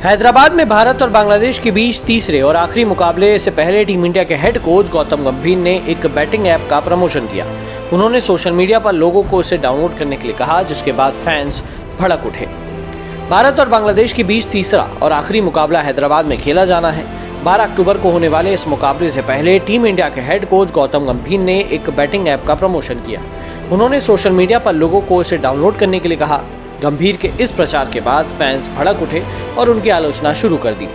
हैदराबाद में भारत और बांग्लादेश के बीच तीसरे और आखिरी मुकाबले से पहले टीम इंडिया के हेड कोच गौतम गंभीर ने एक बैटिंग ऐप का प्रमोशन किया। उन्होंने सोशल मीडिया पर लोगों को इसे डाउनलोड करने के लिए कहा, जिसके बाद फैंस भड़क उठे। भारत और बांग्लादेश के बीच तीसरा और आखिरी मुकाबला हैदराबाद में खेला जाना है। 12 अक्टूबर को होने वाले इस मुकाबले से पहले टीम इंडिया के हेड कोच गौतम गंभीर ने एक बैटिंग ऐप का प्रमोशन किया। उन्होंने सोशल मीडिया पर लोगों को इसे डाउनलोड करने के लिए कहा। गंभीर के इस प्रचार के बाद फैंस भड़क उठे और उनकी आलोचना शुरू कर दी।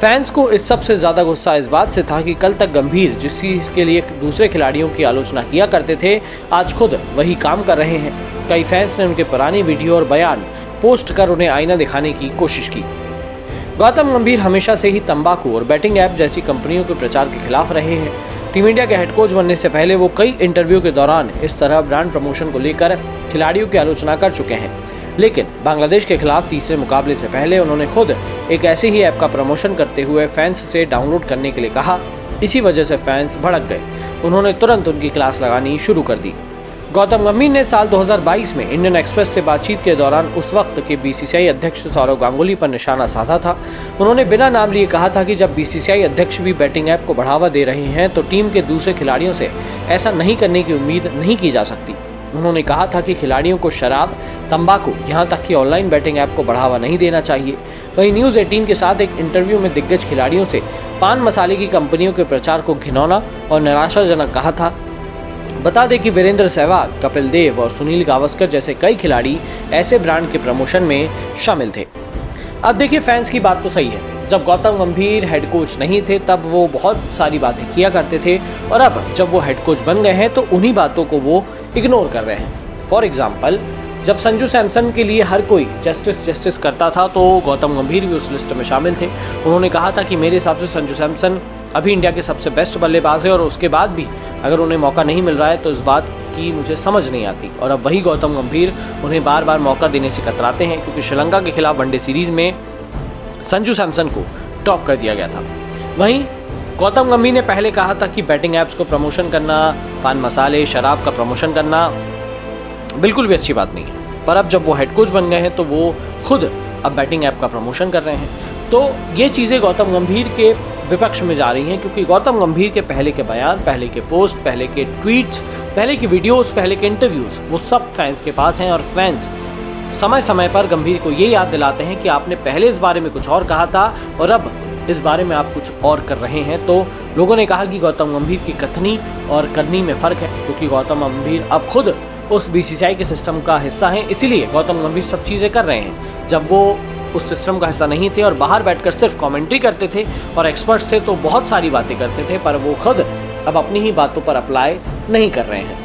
फैंस को इस सबसे ज्यादा गुस्सा इस बात से था कि कल तक गंभीर जिस चीज के लिए दूसरे खिलाड़ियों की आलोचना किया करते थे, आज खुद वही काम कर रहे हैं। कई फैंस ने उनके पुराने वीडियो और बयान पोस्ट कर उन्हें आईना दिखाने की कोशिश की। गौतम गंभीर हमेशा से ही तंबाकू और बैटिंग ऐप जैसी कंपनियों के प्रचार के खिलाफ रहे हैं। टीम इंडिया के हेड कोच बनने से पहले वो कई इंटरव्यू के दौरान इस तरह ब्रांड प्रमोशन को लेकर खिलाड़ियों की आलोचना कर चुके हैं, लेकिन बांग्लादेश के खिलाफ तीसरे मुकाबले से पहले उन्होंने खुद एक ऐसे ही ऐप का प्रमोशन करते हुए फैंस से डाउनलोड करने के लिए कहा। इसी वजह से फैंस भड़क गए। उन्होंने तुरंत उनकी क्लास लगानी शुरू कर दी। गौतम गंभीर ने साल 2022 में इंडियन एक्सप्रेस से बातचीत के दौरान उस वक्त के बीसीसीआई अध्यक्ष सौरव गांगुली पर निशाना साधा था। उन्होंने बिना नाम लिए कहा था कि जब बीसीसीआई अध्यक्ष भी बैटिंग ऐप को बढ़ावा दे रहे हैं तो टीम के दूसरे खिलाड़ियों से ऐसा नहीं करने की उम्मीद नहीं की जा सकती। उन्होंने कहा था कि खिलाड़ियों को शराब, तंबाकू, यहां तक कि ऑनलाइन बैटिंग ऐप को बढ़ावा नहीं देना चाहिए। वहीं न्यूज़ 18 के साथ एक इंटरव्यू में दिग्गज खिलाड़ियों से पान मसाले की कंपनियों के प्रचार को घिनौना और निराशाजनक कहा था। बता दें कि वीरेंद्र सहवाग, कपिल देव और सुनील गावस्कर जैसे कई खिलाड़ी ऐसे ब्रांड के प्रमोशन में शामिल थे। अब देखिए, फैंस की बात तो सही है। जब गौतम गंभीर हेड कोच नहीं थे तब वो बहुत सारी बातें किया करते थे, और अब जब वो हेड कोच बन गए हैं तो उन्हीं बातों को वो इग्नोर कर रहे हैं। फॉर एग्जाम्पल, जब संजू सैमसन के लिए हर कोई जस्टिस करता था तो गौतम गंभीर भी उस लिस्ट में शामिल थे। उन्होंने कहा था कि मेरे हिसाब से संजू सैमसन अभी इंडिया के सबसे बेस्ट बल्लेबाज है, और उसके बाद भी अगर उन्हें मौका नहीं मिल रहा है तो इस बात की मुझे समझ नहीं आती। और अब वही गौतम गंभीर उन्हें बार बार मौका देने से कतराते हैं, क्योंकि श्रीलंका के खिलाफ वनडे सीरीज में संजू सैमसन को टॉप कर दिया गया था। वहीं गौतम गंभीर ने पहले कहा था कि बैटिंग ऐप्स को प्रमोशन करना, पान मसाले, शराब का प्रमोशन करना बिल्कुल भी अच्छी बात नहीं है। पर अब जब वो हेड कोच बन गए हैं तो वो खुद अब बैटिंग ऐप का प्रमोशन कर रहे हैं। तो ये चीज़ें गौतम गंभीर के विपक्ष में जा रही हैं, क्योंकि गौतम गंभीर के पहले के बयान, पहले के पोस्ट, पहले के ट्वीट्स, पहले की वीडियोस, पहले के इंटरव्यूज़ वो सब फैंस के पास हैं, और फैंस समय समय पर गंभीर को ये याद दिलाते हैं कि आपने पहले इस बारे में कुछ और कहा था और अब इस बारे में आप कुछ और कर रहे हैं। तो लोगों ने कहा कि गौतम गंभीर की कथनी और करनी में फ़र्क है, क्योंकि गौतम गंभीर अब खुद उस बीसीसीआई के सिस्टम का हिस्सा हैं, इसीलिए गौतम गंभीर सब चीज़ें कर रहे हैं। जब वो उस सिस्टम का हिस्सा नहीं थे और बाहर बैठकर सिर्फ कमेंट्री करते थे और एक्सपर्ट्स थे तो बहुत सारी बातें करते थे, पर वो खुद अब अपनी ही बातों पर अप्लाई नहीं कर रहे हैं।